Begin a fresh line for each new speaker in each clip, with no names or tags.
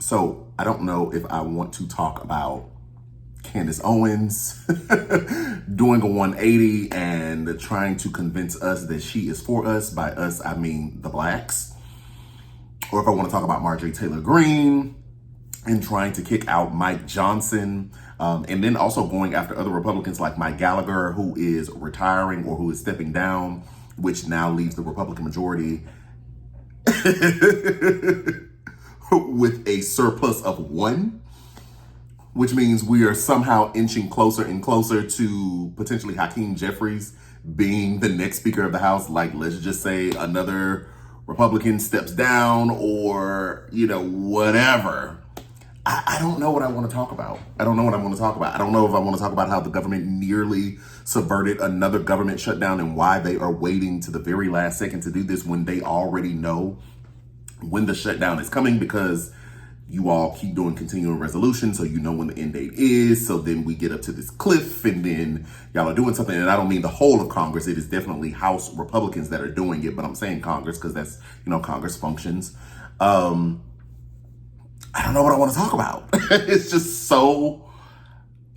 So I don't know if I want to talk about Candice Owens doing a 180 and trying to convince us that she is for us. By us, I mean the blacks. Or if I want to talk about Marjorie Taylor Green and trying to kick out Mike Johnson, and then also going after other Republicans like Mike Gallagher, who is retiring or who is stepping down, which now leaves the Republican majority with a surplus of one, which means we are somehow inching closer and closer to potentially Hakeem Jeffries being the next Speaker of the House. Like, let's just say another Republican steps down or, whatever. I don't know what I want to talk about. I don't know if I want to talk about how the government nearly subverted another government shutdown and why they are waiting to the very last second to do this when they already know when the shutdown is coming, because you all keep doing continuing resolution, so you know when the end date is. So then we get up to this cliff and then y'all are doing something. And I don't mean the whole of Congress. It is definitely House Republicans that are doing it, but I'm saying Congress because that's, Congress functions. I don't know what I want to talk about. It's just so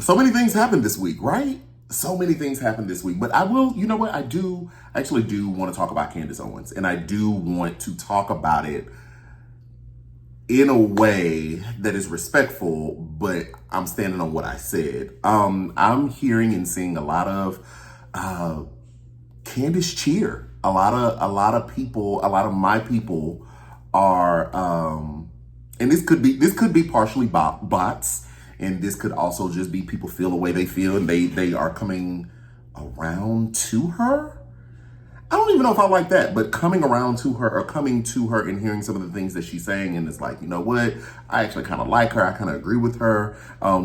many things happened this week, right? So many things happened this week. But I will, I actually do want to talk about Candice Owens. And I do want to talk about it in a way that is respectful, but I'm standing on what I said. I'm hearing and seeing a lot of Candice cheer. A lot of people, a lot of my people are, and this could be partially bots, and this could also just be people feel the way they feel, and they are coming around to her. I don't even know if I like that, but coming around to her or coming to her and hearing some of the things that she's saying, and it's like, you know what? I actually kind of like her. I kind of agree with her.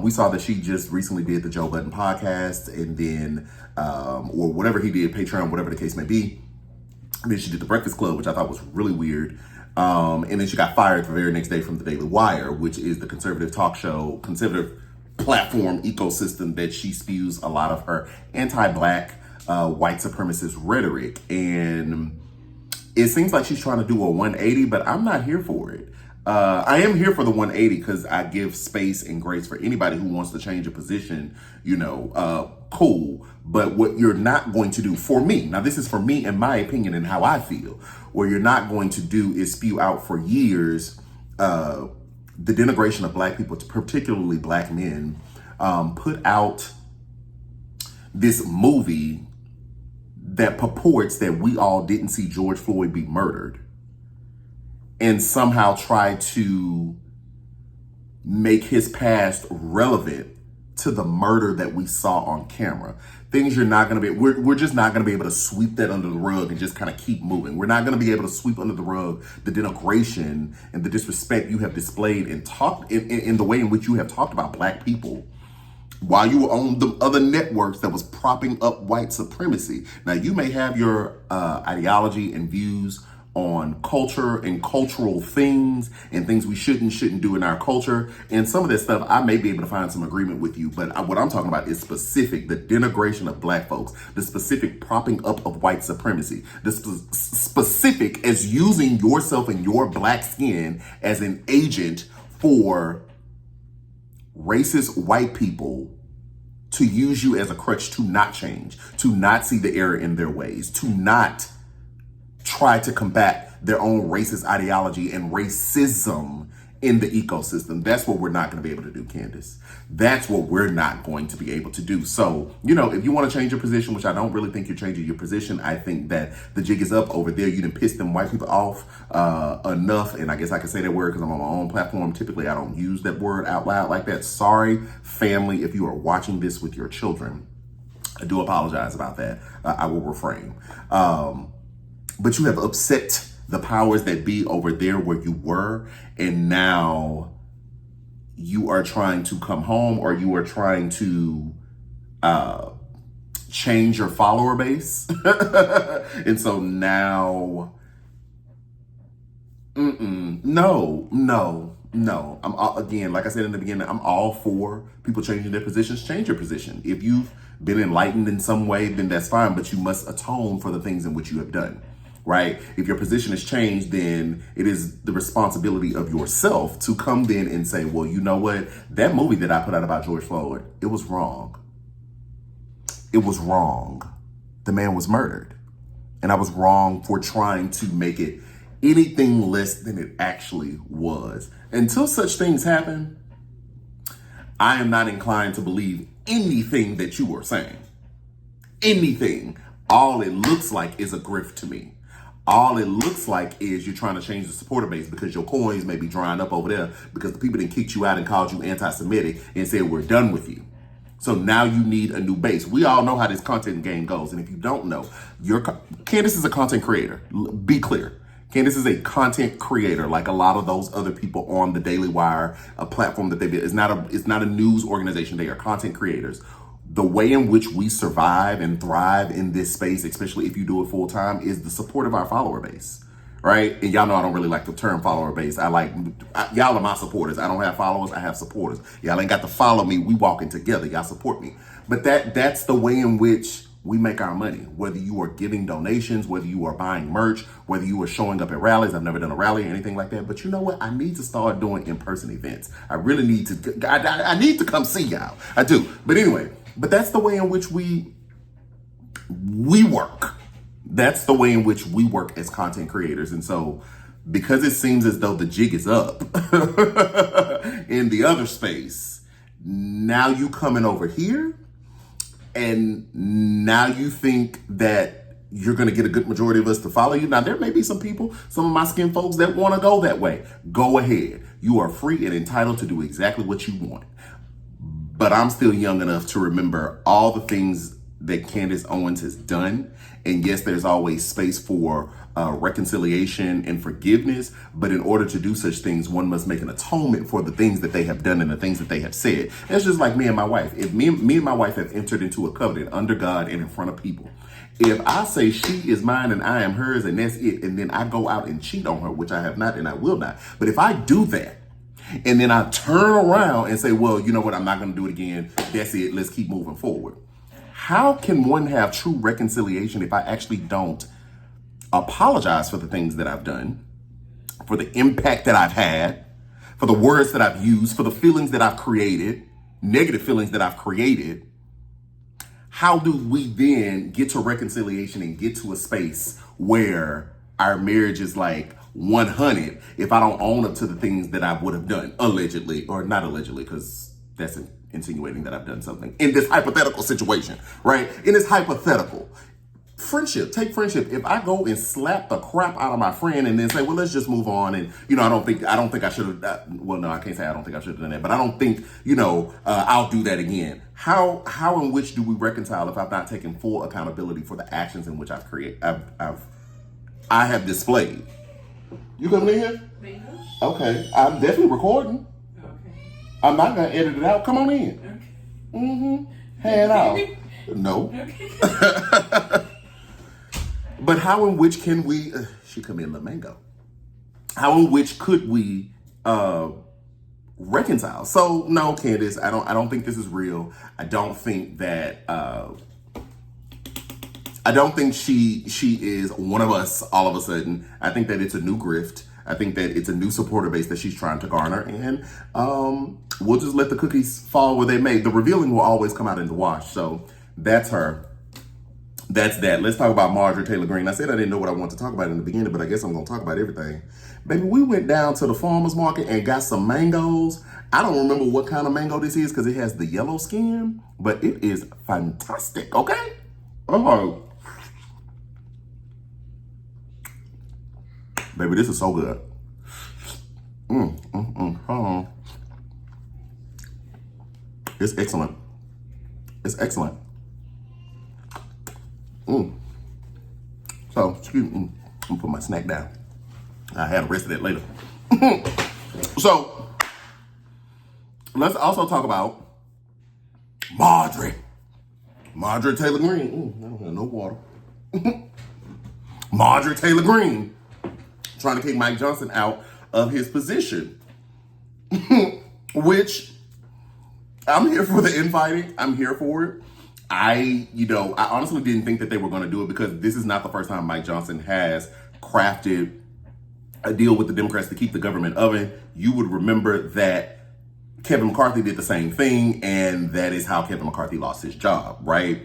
We saw that she just recently did the Joe Budden podcast, and then, or whatever he did, Patreon, whatever the case may be. And then she did the Breakfast Club, which I thought was really weird. And then she got fired the very next day from the Daily Wire, which is the conservative talk show, conservative platform ecosystem that she spews a lot of her anti-black, white supremacist rhetoric. And it seems like she's trying to do a 180, but I'm not here for it. I am here for the 180 because I give space and grace for anybody who wants to change a position, cool. But what you're not going to do for me, now this is for me and my opinion and how I feel, what you're not going to do is spew out for years the denigration of black people, particularly black men, put out this movie that purports that we all didn't see George Floyd be murdered, and somehow try to make his past relevant to the murder that we saw on camera. Things you're not going to be, we're just not going to be able to sweep that under the rug and just kind of keep moving. We're not going to be able to sweep under the rug the denigration and the disrespect you have displayed and talked in the way in which you have talked about black people while you were on the other networks that was propping up white supremacy. Now, you may have your ideology and views on culture and cultural things and things we shouldn't do in our culture. And some of that stuff, I may be able to find some agreement with you. But what I'm talking about is specific, the denigration of black folks, the specific propping up of white supremacy, the specific as using yourself and your black skin as an agent for racist white people to use you as a crutch to not change, to not see the error in their ways, to not try to combat their own racist ideology and racism in the ecosystem. That's what we're not going to be able to do, Candace. That's what we're not going to be able to do. So, if you want to change your position, which I don't really think you're changing your position, I think that the jig is up over there. You done pissed them white people off enough. And I guess I can say that word because I'm on my own platform. Typically, I don't use that word out loud like that. Sorry, family, if you are watching this with your children. I do apologize about that. I will refrain. But you have upset the powers that be over there where you were, and now you are trying to come home, or you are trying to change your follower base. And so now, no. Again, like I said in the beginning, I'm all for people changing their positions. Change your position. If you've been enlightened in some way, then that's fine, but you must atone for the things in which you have done. right? If your position has changed, then it is the responsibility of yourself to come then and say, well, you know what? That movie that I put out about George Floyd, it was wrong. It was wrong. The man was murdered. And I was wrong for trying to make it anything less than it actually was. Until such things happen, I am not inclined to believe anything that you are saying. Anything. All it looks like is a grift to me. All it looks like is you're trying to change the supporter base because your coins may be drying up over there because the people that kicked you out and called you anti-Semitic and said, we're done with you. So now you need a new base. We all know how this content game goes. And if you don't know, Candice is a content creator. Be clear. Candice is a content creator, like a lot of those other people on the Daily Wire, a platform that they built. It's not a news organization. They are content creators. The way in which we survive and thrive in this space, especially if you do it full time, is the support of our follower base, right? And y'all know I don't really like the term follower base. Y'all are my supporters. I don't have followers. I have supporters. Y'all ain't got to follow me. We walking together. Y'all support me. But that's the way in which we make our money, whether you are giving donations, whether you are buying merch, whether you are showing up at rallies. I've never done a rally or anything like that. But you know what? I need to start doing in-person events. I really need to. I need to come see y'all. I do. But anyway, but that's the way in which we work. That's the way in which we work as content creators. And so because it seems as though the jig is up in the other space, now you coming over here and now you think that you're going to get a good majority of us to follow you. Now, there may be some people, some of my skin folks that want to go that way. Go ahead. You are free and entitled to do exactly what you want. But I'm still young enough to remember all the things that Candice Owens has done. And yes, there's always space for reconciliation and forgiveness. But in order to do such things, one must make an atonement for the things that they have done and the things that they have said. It's just like me and my wife. If me and my wife have entered into a covenant under God and in front of people, if I say she is mine and I am hers and that's it, and then I go out and cheat on her, which I have not and I will not. But if I do that, and then I turn around and say, well, you know what? I'm not going to do it again. That's it. Let's keep moving forward. How can one have true reconciliation if I actually don't apologize for the things that I've done, for the impact that I've had, for the words that I've used, for the feelings that I've created, negative feelings that I've created? How do we then get to reconciliation and get to a space where our marriage is like 100 if I don't own up to the things that I would have done, allegedly, or not allegedly, because that's insinuating that I've done something in this hypothetical situation, right? In this hypothetical friendship, take friendship. If I go and slap the crap out of my friend and then say, well, let's just move on. And, you know, I don't think I should have, well, no, I can't say I don't think I should have done that, but I don't think, I'll do that again. How in which do we reconcile if I've not taken full accountability for the actions in which I have displayed? You coming in here? Bingo. Okay. I'm definitely recording. Okay. I'm not going to edit it out. Come on in. Okay. Mm-hmm. Hand out. No. Okay. But how in which can we, she come in the mango. How in which could we reconcile? So no, Candice, I don't think this is real. I don't think that, I don't think she is one of us all of a sudden. I think that it's a new grift. I think that it's a new supporter base that she's trying to garner. And we'll just let the cookies fall where they may. The revealing will always come out in the wash. So that's her. That's that. Let's talk about Marjorie Taylor Green. I said I didn't know what I wanted to talk about in the beginning, but I guess I'm going to talk about everything. Baby, we went down to the farmer's market and got some mangoes. I don't remember what kind of mango this is because it has the yellow skin, but it is fantastic, okay? Oh. Baby, this is so good. Hold on. It's excellent. It's excellent. So, excuse me. I'm gonna put my snack down. I had the rest of that later. So, let's also talk about Marjorie Taylor Green. I don't have no water. Marjorie Taylor Green trying to kick Mike Johnson out of his position, which I'm here for the infighting. I'm here for it. I honestly didn't think that they were going to do it because this is not the first time Mike Johnson has crafted a deal with the Democrats to keep the government oven. You would remember that Kevin McCarthy did the same thing, and that is how Kevin McCarthy lost his job, right?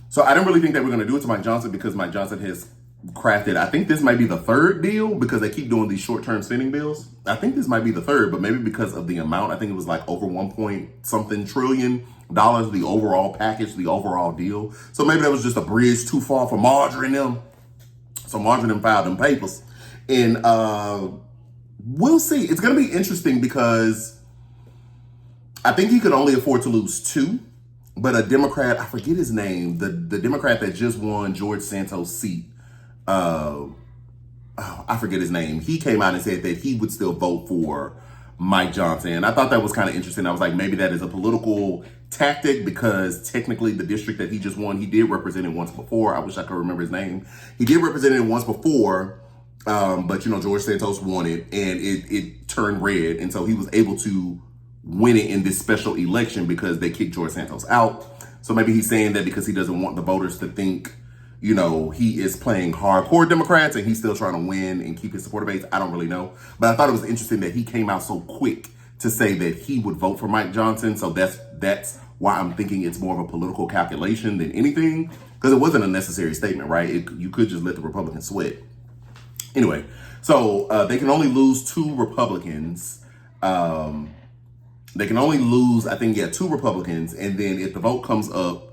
So I didn't really think they were going to do it to Mike Johnson because Mike Johnson has crafted, I think this might be the third deal because they keep doing these short-term spending bills. I think this might be the third, but maybe because of the amount, I think it was like over 1 point something trillion dollars, the overall package, the overall deal. So maybe that was just a bridge too far for Marjorie and them. So Marjorie and them filed them papers. And we'll see. It's going to be interesting because I think he could only afford to lose 2. But a Democrat, I forget his name, the Democrat that just won George Santos' seat, I forget his name. He came out and said that he would still vote for Mike Johnson. And I thought that was kind of interesting. I was like, maybe that is a political tactic because technically the district that he just won, he did represent it once before. I wish I could remember his name. He did represent it once before, but George Santos won it and it turned red. And so he was able to win it in this special election because they kicked George Santos out. So maybe he's saying that because he doesn't want the voters to think, he is playing hardcore Democrats and he's still trying to win and keep his supporter base. I don't really know. But I thought it was interesting that he came out so quick to say that he would vote for Mike Johnson. So that's why I'm thinking it's more of a political calculation than anything, because it wasn't a necessary statement, right? You could just let the Republicans sweat. Anyway, so they can only lose 2 Republicans. They can only lose, I think, 2 Republicans. And then if the vote comes up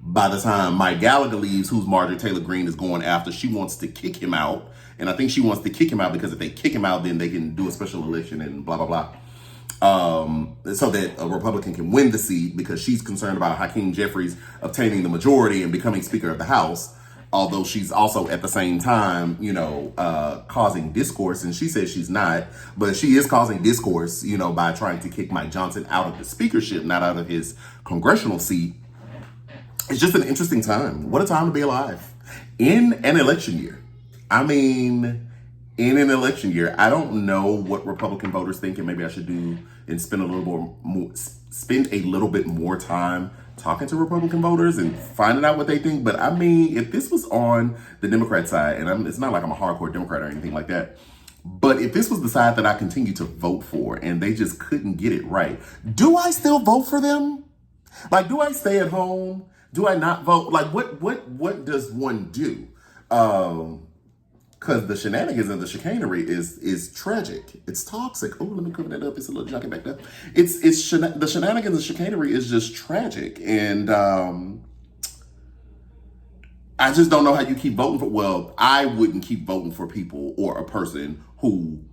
by the time Mike Gallagher leaves, who's Marjorie Taylor Green is going after, she wants to kick him out. And I think she wants to kick him out because if they kick him out, then they can do a special election and blah, blah, blah. So that a Republican can win the seat because she's concerned about Hakeem Jeffries obtaining the majority and becoming Speaker of the House. Although she's also at the same time, causing discourse, and she says she's not, but she is causing discourse, by trying to kick Mike Johnson out of the speakership, not out of his congressional seat. It's just an interesting time. What a time to be alive in an election year. I mean, in an election year, I don't know what Republican voters think, and maybe I should do and spend a little bit more time talking to Republican voters and finding out what they think. But I mean, if this was on the Democrat side, and it's not like I'm a hardcore Democrat or anything like that, but if this was the side that I continue to vote for and they just couldn't get it right, do I still vote for them? Like, do I stay at home? Do I not vote? Like, what does one do? Because the shenanigans and the chicanery is tragic. It's toxic. Oh, let me cover that up. It's a little junkie back there. The shenanigans and chicanery is just tragic. And I just don't know how you keep voting for, well, I wouldn't keep voting for people or a person who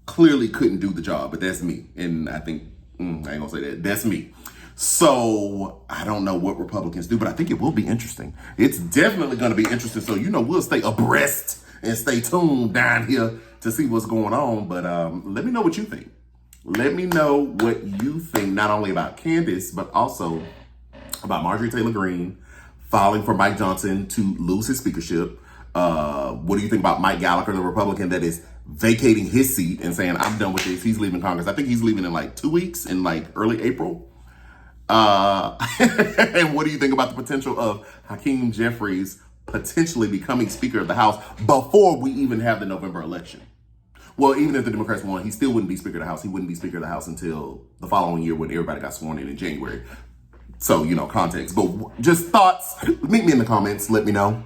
clearly couldn't do the job, but that's me. And I think, I ain't gonna say that. That's me. So I don't know what Republicans do, but I think it will be interesting. It's definitely going to be interesting. So, we'll stay abreast and stay tuned down here to see what's going on. But let me know what you think. Let me know what you think, not only about Candace, but also about Marjorie Taylor Green filing for Mike Johnson to lose his speakership. What do you think about Mike Gallagher, the Republican that is vacating his seat and saying, I'm done with this. He's leaving Congress. I think he's leaving in like 2 weeks, in like early April. And what do you think about the potential of Hakeem Jeffries potentially becoming Speaker of the House before we even have the November election? Well, even if the Democrats won, he still wouldn't be Speaker of the House. He wouldn't be Speaker of the House until the following year when everybody got sworn in January. So, context. But just thoughts. Meet me in the comments. Let me know.